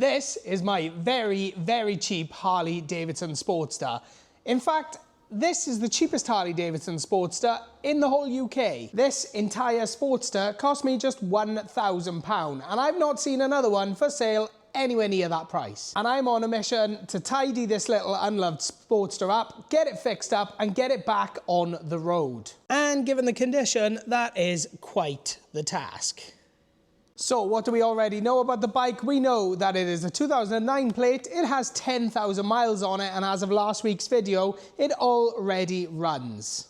This is my very, very cheap Harley-Davidson Sportster. In fact, this is the cheapest Harley-Davidson Sportster in the whole UK. This entire Sportster cost me just £1,000, and I've not seen another one for sale anywhere near that price. And I'm on a mission to tidy this little unloved Sportster up, get it fixed up, and get it back on the road. And given the condition, that is quite the task. So what do we already know about the bike? We know that it is a 2009 plate, it has 10,000 miles on it, and as of last week's video, it already runs.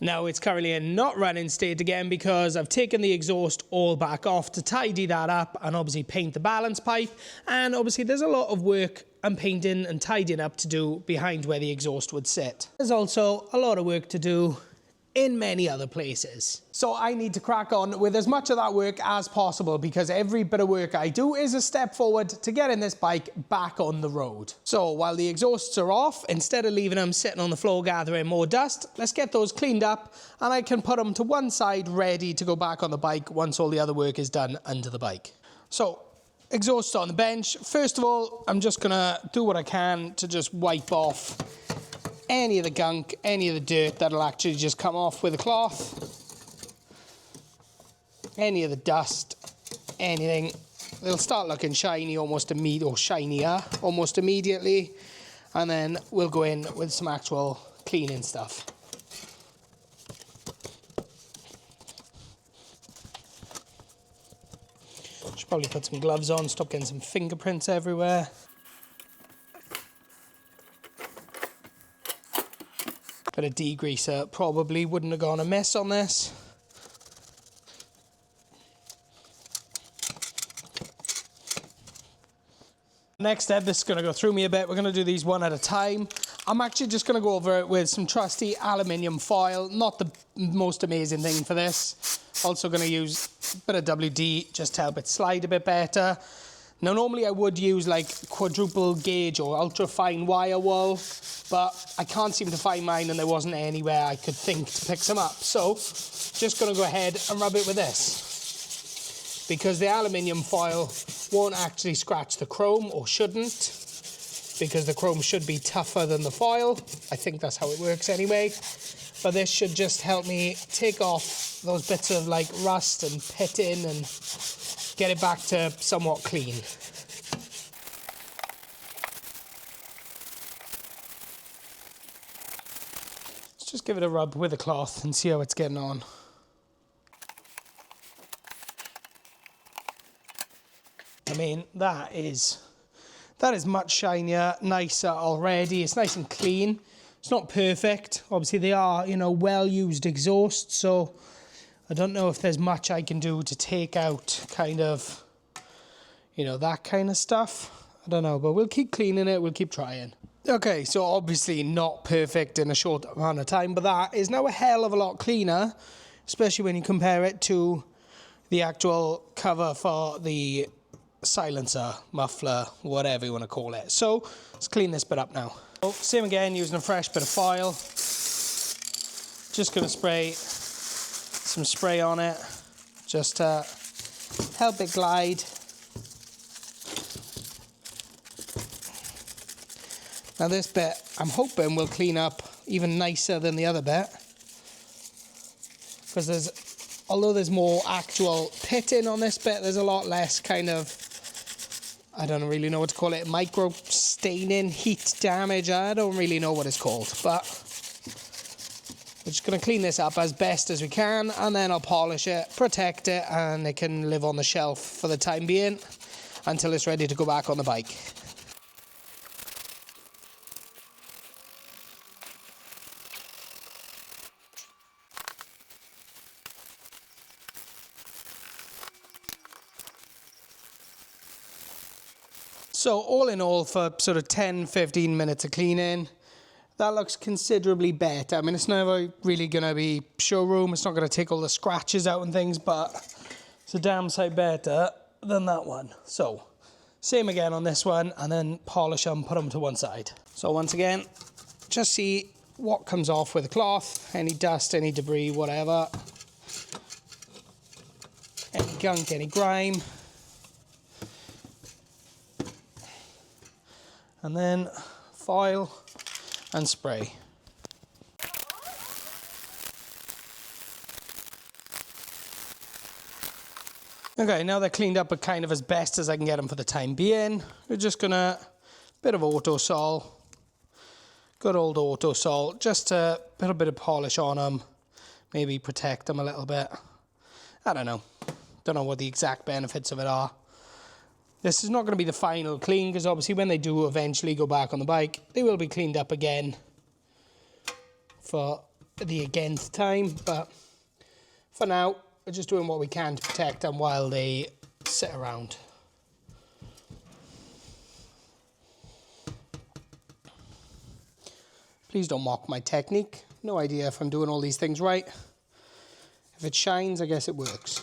Now it's currently in not running state again because I've taken the exhaust all back off to tidy that up and obviously paint the balance pipe, and obviously there's a lot of work and painting and tidying up to do behind where the exhaust would sit. There's also a lot of work to do in many other places. So I need to crack on with as much of that work as possible because every bit of work I do is a step forward to getting this bike back on the road. So while the exhausts are off, instead of leaving them sitting on the floor gathering more dust, let's get those cleaned up and I can put them to one side ready to go back on the bike once all the other work is done under the bike. So exhaust on the bench. First of all, I'm just gonna do what I can to just wipe off any of the gunk, any of the dirt that'll actually just come off with a cloth, any of the dust, anything. They'll start looking shiny almost immediately, or shinier almost immediately, and then we'll go in with some actual cleaning stuff. Should probably put some gloves on, stop getting some fingerprints everywhere. Bit of degreaser probably wouldn't have gone amiss on this. Next step, this is going to go through me a bit. We're going to do these one at a time. I'm actually just going to go over it with some trusty aluminium foil. Not the most amazing thing for this. Also going to use a bit of WD just to help it slide a bit better. Now normally I would use like quadruple gauge or ultra fine wire wool, but I can't seem to find mine and there wasn't anywhere I could think to pick some up. So just gonna go ahead and rub it with this. Because the aluminium foil won't actually scratch the chrome, or shouldn't, because the chrome should be tougher than the foil. I think that's how it works anyway. But this should just help me take off those bits of like rust and pitting and get it back to somewhat clean. Let's just give it a rub with a cloth and see how it's getting on. I mean, that is much shinier, nicer already. It's nice and clean. It's not perfect. Obviously they are, you know, well-used exhausts, so I don't know if there's much I can do to take out kind of, you know, that kind of stuff. I don't know, but we'll keep cleaning it, we'll keep trying. Okay, so obviously not perfect in a short amount of time, but that is now a hell of a lot cleaner, especially when you compare it to the actual cover for the silencer, muffler, whatever you want to call it. So let's clean this bit up now. So, same again, using a fresh bit of foil. Just going to spray some spray on it, just to help it glide. Now this bit, I'm hoping will clean up even nicer than the other bit. Because although there's more actual pitting on this bit, there's a lot less kind of, I don't really know what to call it, micro staining, heat damage, I don't really know what it's called, but we're just going to clean this up as best as we can, and then I'll polish it, protect it, and it can live on the shelf for the time being until it's ready to go back on the bike. So all in all, for sort of 10-15 minutes of cleaning, that looks considerably better. I mean, it's never really going to be showroom, it's not going to take all the scratches out and things, but it's a damn sight better than that one. So, same again on this one, and then polish them, put them to one side. So once again, just see what comes off with the cloth, any dust, any debris, whatever. Any gunk, any grime. And then foil and spray. Okay, now they're cleaned up, but kind of as best as I can get them for the time being. We're just gonna, bit of auto sol, good old auto sol, just to put a bit of polish on them, maybe protect them a little bit. I don't know what the exact benefits of it are. This is not going to be the final clean, because obviously when they do eventually go back on the bike, they will be cleaned up again for the against time, but for now, we're just doing what we can to protect them while they sit around. Please don't mock my technique. No idea if I'm doing all these things right. If it shines, I guess it works.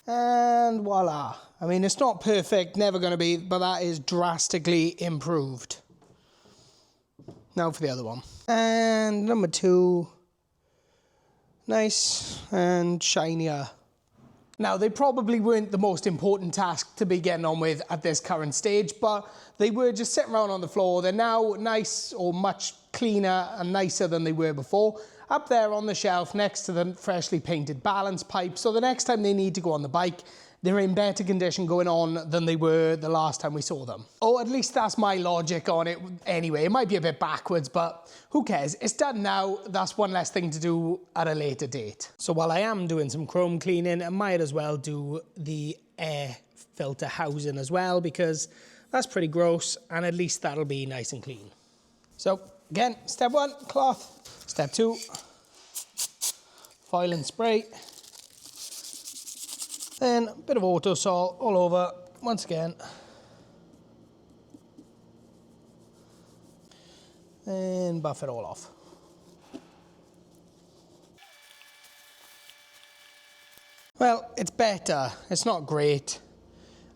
And voila. I mean, it's not perfect, never going to be, but that is drastically improved. Now for the other one. And number 2. Nice and shinier. Now, they probably weren't the most important task to be getting on with at this current stage, but they were just sitting around on the floor. They're now nice, or much cleaner and nicer than they were before, up there on the shelf next to the freshly painted balance pipe. So the next time they need to go on the bike, they're in better condition going on than they were the last time we saw them. Or at least that's my logic on it anyway. It might be a bit backwards, but who cares? It's done now. That's one less thing to do at a later date. So while I am doing some chrome cleaning, I might as well do the air filter housing as well, because that's pretty gross, and at least that'll be nice and clean. So again, step 1, cloth. Step 2, foil and spray. Then a bit of auto sol all over once again. And buff it all off. Well, it's better. It's not great.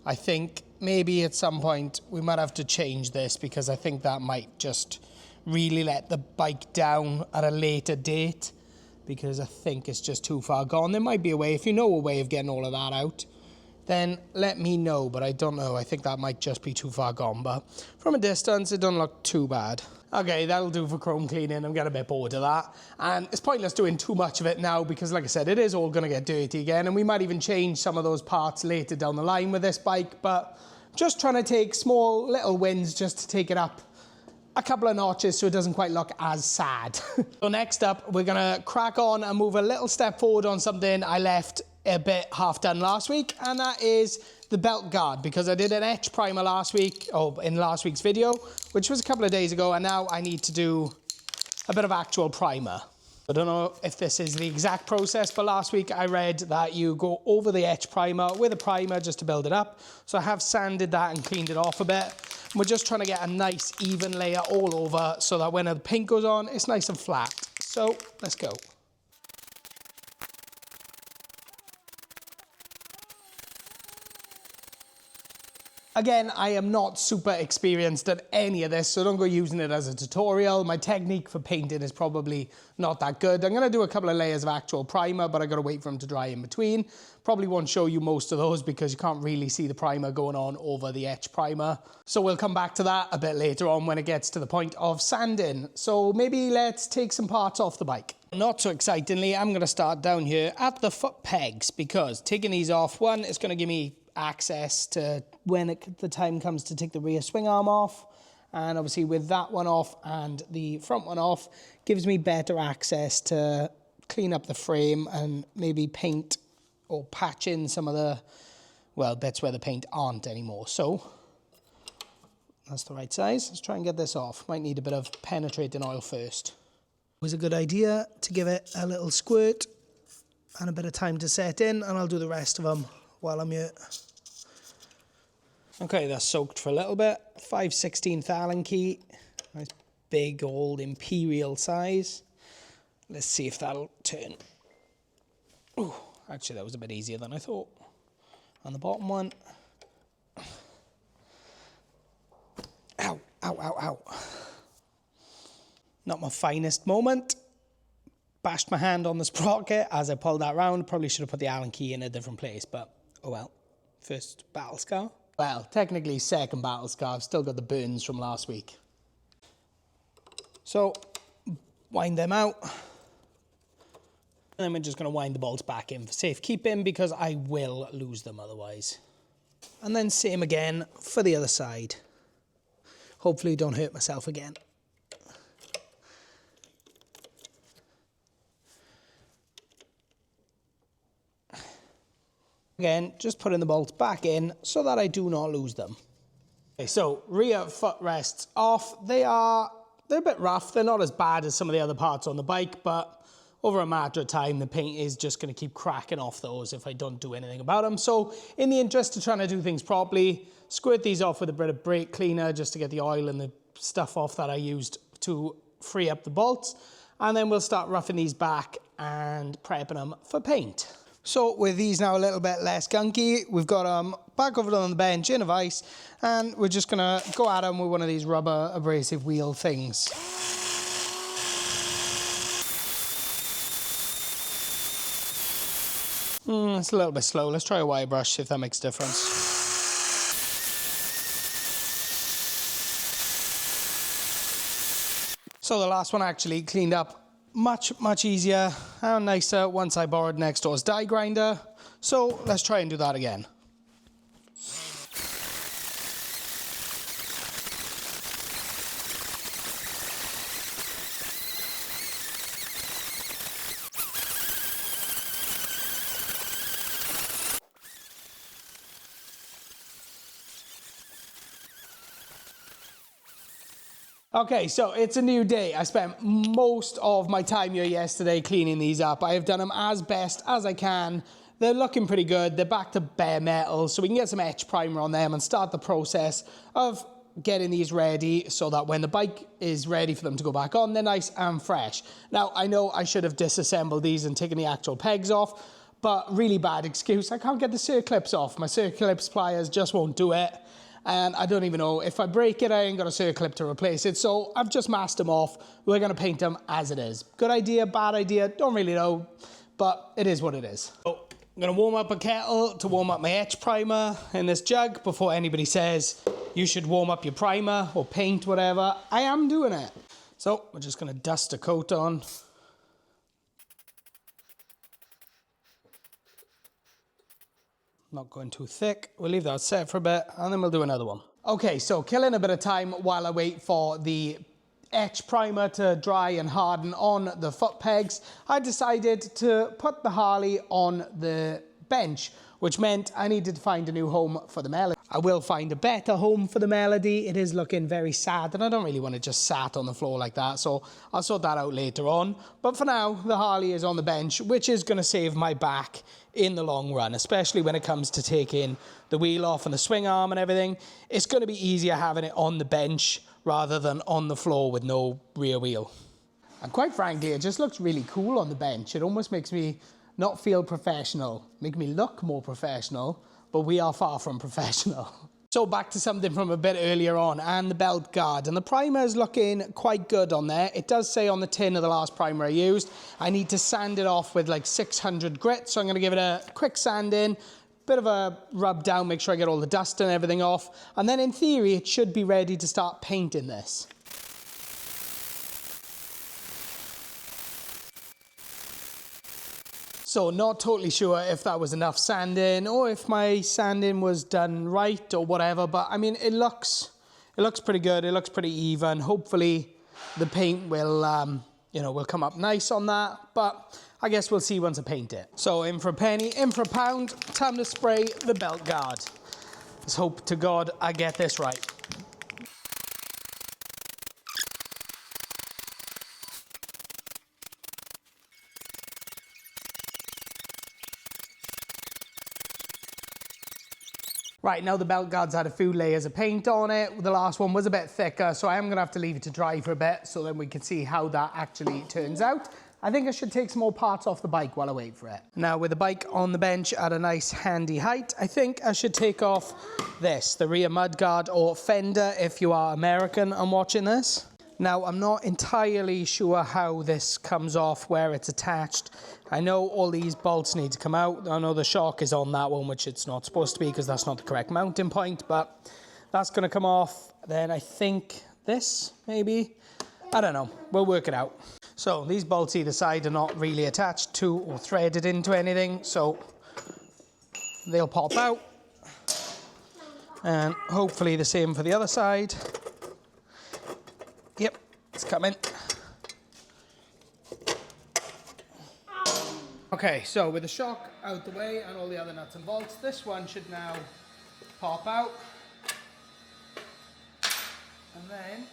I think maybe at some point we might have to change this, because I think that might just really let the bike down at a later date, because I think it's just too far gone. There might be a way. If you know a way of getting all of that out, then let me know, but I don't know. I think that might just be too far gone, but from a distance, it doesn't look too bad. Okay, that'll do for chrome cleaning. I'm getting a bit bored of that, and it's pointless doing too much of it now, because like I said, it is all gonna get dirty again, and we might even change some of those parts later down the line with this bike, but just trying to take small little wins just to take it up a couple of notches so it doesn't quite look as sad. So next up, we're gonna crack on and move a little step forward on something I left a bit half done last week, and that is the belt guard, because I did an etch primer last week, or in last week's video, which was a couple of days ago, and now I need to do a bit of actual primer. I don't know if this is the exact process, but last week I read that you go over the etch primer with a primer just to build it up. So I have sanded that and cleaned it off a bit. We're just trying to get a nice even layer all over so that when the paint goes on, it's nice and flat. So let's go. Again, I am not super experienced at any of this, so don't go using it as a tutorial. My technique for painting is probably not that good. I'm gonna do a couple of layers of actual primer, but I gotta wait for them to dry in between. Probably won't show you most of those because you can't really see the primer going on over the etch primer. So we'll come back to that a bit later on when it gets to the point of sanding. So maybe let's take some parts off the bike. Not so excitingly, I'm gonna start down here at the foot pegs, because taking these off, one, it's gonna give me access to when the time comes to take the rear swing arm off, and obviously with that one off and the front one off, gives me better access to clean up the frame and maybe paint or patch in some of the, well, bits where the paint aren't anymore. So that's the right size. Let's try and get this off. Might need a bit of penetrating oil first. It was a good idea to give it a little squirt and a bit of time to set in, and I'll do the rest of them while I'm here. Okay, that's soaked for a little bit. 5/16 Allen key, nice big old imperial size. Let's see if that'll turn. Ooh, actually that was a bit easier than I thought. On the bottom one. Ow, ow, ow, ow. Not my finest moment. Bashed my hand on the sprocket as I pulled that round. Probably should have put the Allen key in a different place, but oh well. First battle scar. Well, technically second battle scar. I've still got the burns from last week. So, wind them out. And then we're just going to wind the bolts back in for safekeeping because I will lose them otherwise. And then same again for the other side. Hopefully don't hurt myself again. Again, just putting the bolts back in so that I do not lose them. Okay, so rear footrests off. They're a bit rough. They're not as bad as some of the other parts on the bike, but over a matter of time, the paint is just going to keep cracking off those if I don't do anything about them. So in the interest of trying to do things properly, squirt these off with a bit of brake cleaner just to get the oil and the stuff off that I used to free up the bolts. And then we'll start roughing these back and prepping them for paint. So with these now a little bit less gunky, we've got them back over on the bench in a vise, and we're just gonna go at them with one of these rubber abrasive wheel things. It's a little bit slow. Let's try a wire brush, see if that makes a difference. So the last one actually cleaned up much easier and nicer once I borrowed next door's die grinder. So let's try and do that again. Okay, so it's a new day. I spent most of my time here yesterday cleaning these up. I have done them as best as I can. They're looking pretty good. They're back to bare metal, so we can get some etch primer on them and start the process of getting these ready so that when the bike is ready for them to go back on, they're nice and fresh. Now, I know I should have disassembled these and taken the actual pegs off, but really bad excuse. I can't get the circlips off. My circlips pliers just won't do it. And I don't even know, if I break it, I ain't got a circlip to replace it. So I've just masked them off. We're gonna paint them as it is. Good idea, bad idea, don't really know, but it is what it is. So I'm gonna warm up a kettle to warm up my etch primer in this jug before anybody says you should warm up your primer or paint, whatever. I am doing it. So we're just gonna dust a coat on. Not going too thick. We'll leave that set for a bit and then we'll do another one. Okay, so killing a bit of time while I wait for the etch primer to dry and harden on the foot pegs. I decided to put the Harley on the bench, which meant I needed to find a new home for the Melody. I will find a better home for the Melody. It is looking very sad and I don't really want to just sat on the floor like that, so I'll sort that out later on. But for now, the Harley is on the bench, which is going to save my back in the long run, especially when it comes to taking the wheel off and the swing arm and everything. It's going to be easier having it on the bench rather than on the floor with no rear wheel. And quite frankly, it just looks really cool on the bench. It almost makes me not feel professional, make me look more professional, but we are far from professional. So back to something from a bit earlier on, and the belt guard. And the primer is looking quite good on there. It does say on the tin of the last primer I used, I need to sand it off with like 600 grit. So I'm gonna give it a quick sand in, bit of a rub down, make sure I get all the dust and everything off. And then in theory, it should be ready to start painting this. So not totally sure if that was enough sanding or if my sanding was done right or whatever, but I mean, it looks pretty good. It looks pretty even. Hopefully the paint will, will come up nice on that, but I guess we'll see once I paint it. So in for a penny, in for a pound, time to spray the belt guard. Let's hope to God I get this right. Right, now the belt guard's had a few layers of paint on it. The last one was a bit thicker, so I am gonna have to leave it to dry for a bit so then we can see how that actually turns out. I think I should take some more parts off the bike while I wait for it. Now with the bike on the bench at a nice handy height, I think I should take off this, the rear mudguard or Fender if you are American and watching this. Now, I'm not entirely sure how this comes off, where it's attached. I know all these bolts need to come out. I know the shock is on that one, which it's not supposed to be because that's not the correct mounting point, but that's going to come off. Then I think this, maybe. I don't know. We'll work it out. So these bolts either side are not really attached to or threaded into anything, so they'll pop out. And hopefully the same for the other side. Yep, it's coming. Okay, so with the shock out the way and all the other nuts and bolts, this one should now pop out. And then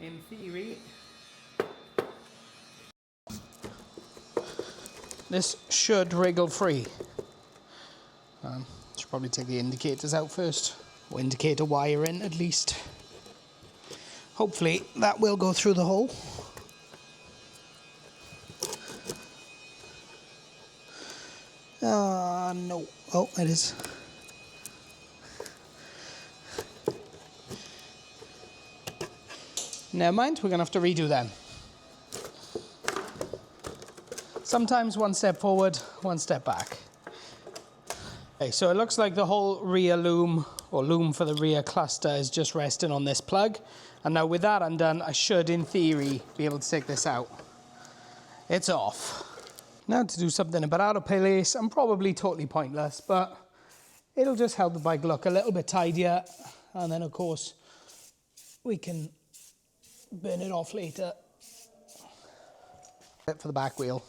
in theory, this should wriggle free. Should probably take the indicators out first, or indicator wire in at least. Hopefully that will go through the hole. No. Oh, it is. Never mind, we're going to have to redo them. Sometimes one step forward, one step back. Okay, so it looks like the whole rear loom, or loom for the rear cluster, is just resting on this plug. And now with that undone, I should, in theory, be able to take this out. It's off. Now to do something a bit out of place, and probably totally pointless, but it'll just help the bike look a little bit tidier. And then, of course, we can burn it off later. For the back wheel.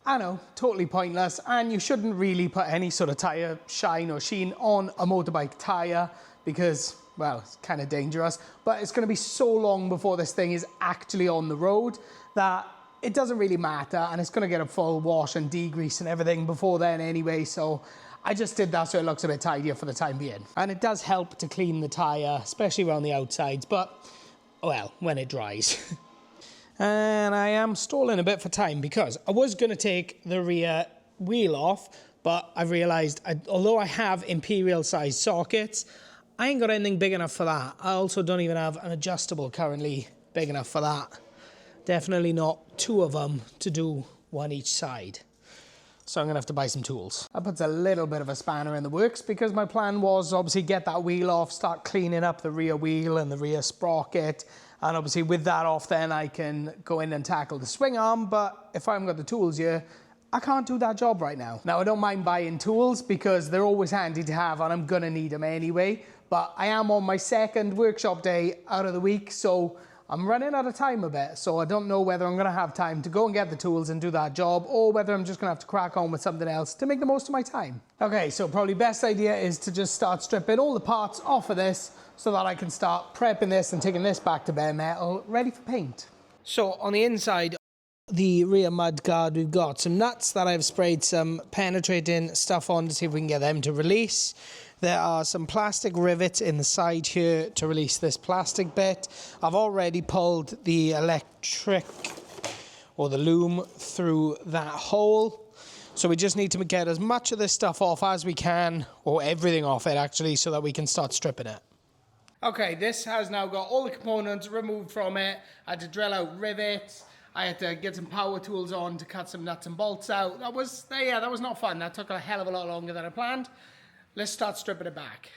I know, totally pointless, and you shouldn't really put any sort of tyre shine or sheen on a motorbike tyre because, well, it's kind of dangerous, but it's going to be so long before this thing is actually on the road that it doesn't really matter, and it's going to get a full wash and degrease and everything before then anyway, so I just did that so it looks a bit tidier for the time being. And it does help to clean the tyre, especially around the outsides, but, well, when it dries. And I am stalling a bit for time because I was going to take the rear wheel off, but I've realised, although I have imperial-sized sockets, I ain't got anything big enough for that. I also don't even have an adjustable currently big enough for that. Definitely not two of them to do one each side. So I'm going to have to buy some tools. That puts a little bit of a spanner in the works because my plan was obviously get that wheel off, start cleaning up the rear wheel and the rear sprocket. And obviously with that off, then I can go in and tackle the swing arm. But if I haven't got the tools here, I can't do that job right now. Now, I don't mind buying tools because they're always handy to have and I'm gonna need them anyway. But I am on my second workshop day out of the week, so I'm running out of time a bit. So I don't know whether I'm gonna have time to go and get the tools and do that job or whether I'm just gonna have to crack on with something else to make the most of my time. Okay, so probably best idea is to just start stripping all the parts off of this so that I can start prepping this and taking this back to bare metal, ready for paint. So on the inside, the rear mud guard, we've got some nuts that I've sprayed some penetrating stuff on to see if we can get them to release. There are some plastic rivets in the side here to release this plastic bit. I've already pulled the electric or the loom through that hole. So we just need to get as much of this stuff off as we can, or everything off it actually, so that we can start stripping it. Okay, this has now got all the components removed from it. I had to drill out rivets. I had to get some power tools on to cut some nuts and bolts out. That was not fun. That took a hell of a lot longer than I planned. Let's start stripping it back.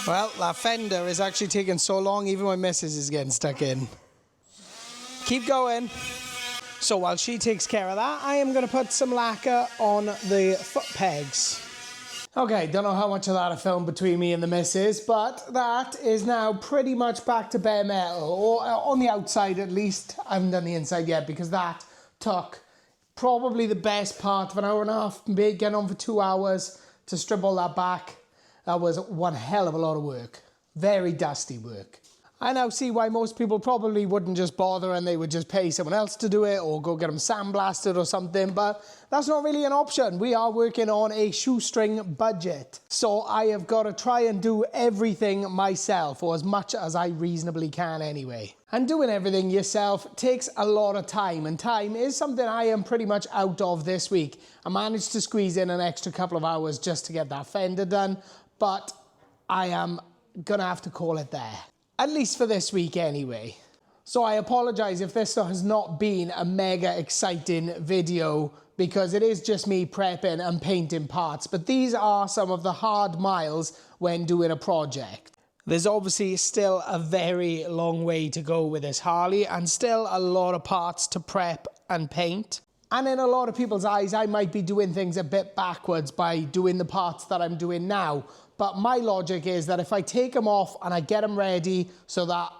Well, that fender is actually taking so long, even my missus is getting stuck in. Keep going. So while she takes care of that, I am going to put some lacquer on the foot pegs. Okay, don't know how much of that I filmed between me and the missus, but that is now pretty much back to bare metal, or on the outside at least. I haven't done the inside yet because that took probably the best part of an hour and a half, getting on for 2 hours to strip all that back. That was one hell of a lot of work. Very dusty work. I now see why most people probably wouldn't just bother and they would just pay someone else to do it or go get them sandblasted or something, but that's not really an option. We are working on a shoestring budget. So I have got to try and do everything myself, or as much as I reasonably can anyway. And doing everything yourself takes a lot of time, and time is something I am pretty much out of this week. I managed to squeeze in an extra couple of hours just to get that fender done, but I am gonna have to call it there. At least for this week anyway. So I apologize if this has not been a mega exciting video, because it is just me prepping and painting parts, but these are some of the hard miles when doing a project. There's obviously still a very long way to go with this Harley, and still a lot of parts to prep and paint. And in a lot of people's eyes, I might be doing things a bit backwards by doing the parts that I'm doing now. But my logic is that if I take them off and I get them ready so that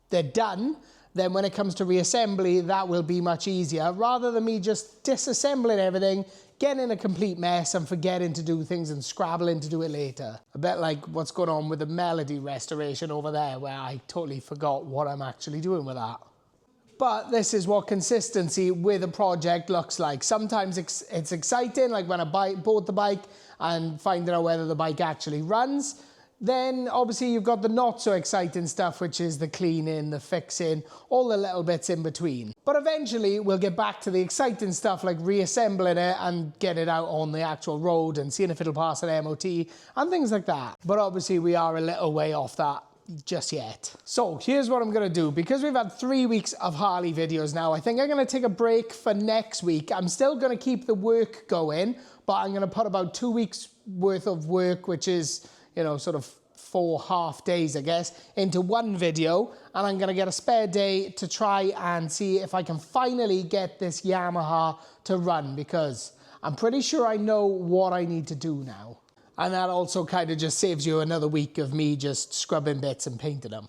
they're done, then when it comes to reassembly, that will be much easier, rather than me just disassembling everything, getting in a complete mess and forgetting to do things and scrabbling to do it later. A bit like what's going on with the Melody restoration over there, where I totally forgot what I'm actually doing with that. But this is what consistency with a project looks like. Sometimes it's exciting, like when I bought the bike and finding out whether the bike actually runs. Then obviously you've got the not so exciting stuff, which is the cleaning, the fixing, all the little bits in between. But eventually we'll get back to the exciting stuff, like reassembling it and get it out on the actual road and seeing if it'll pass an MOT and things like that. But obviously we are a little way off that just yet. So here's what I'm gonna do. Because we've had 3 weeks of Harley videos now, I think I'm gonna take a break for next week. I'm still gonna keep the work going, but I'm gonna put about 2 weeks worth of work, which is, you know, sort of 4 half days, I guess, into one video. And I'm gonna get a spare day to try and see if I can finally get this Yamaha to run, because I'm pretty sure I know what I need to do now. And that also kind of just saves you another week of me just scrubbing bits and painting them.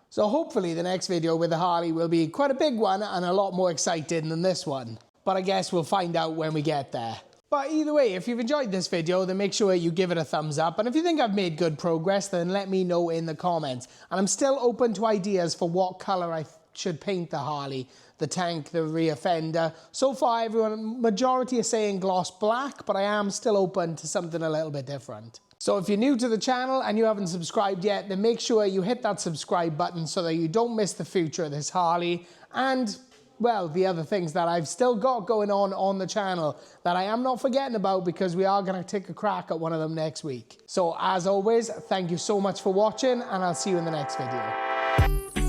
So hopefully the next video with the Harley will be quite a big one and a lot more exciting than this one. But I guess we'll find out when we get there. But either way, if you've enjoyed this video, then make sure you give it a thumbs up. And if you think I've made good progress, then let me know in the comments. And I'm still open to ideas for what color I should paint the Harley, the tank, the rear fender. So far, majority are saying gloss black, but I am still open to something a little bit different. So if you're new to the channel and you haven't subscribed yet, then make sure you hit that subscribe button so that you don't miss the future of this Harley and, well, the other things that I've still got going on the channel that I am not forgetting about, because we are going to take a crack at one of them next week. So as always, thank you so much for watching, and I'll see you in the next video.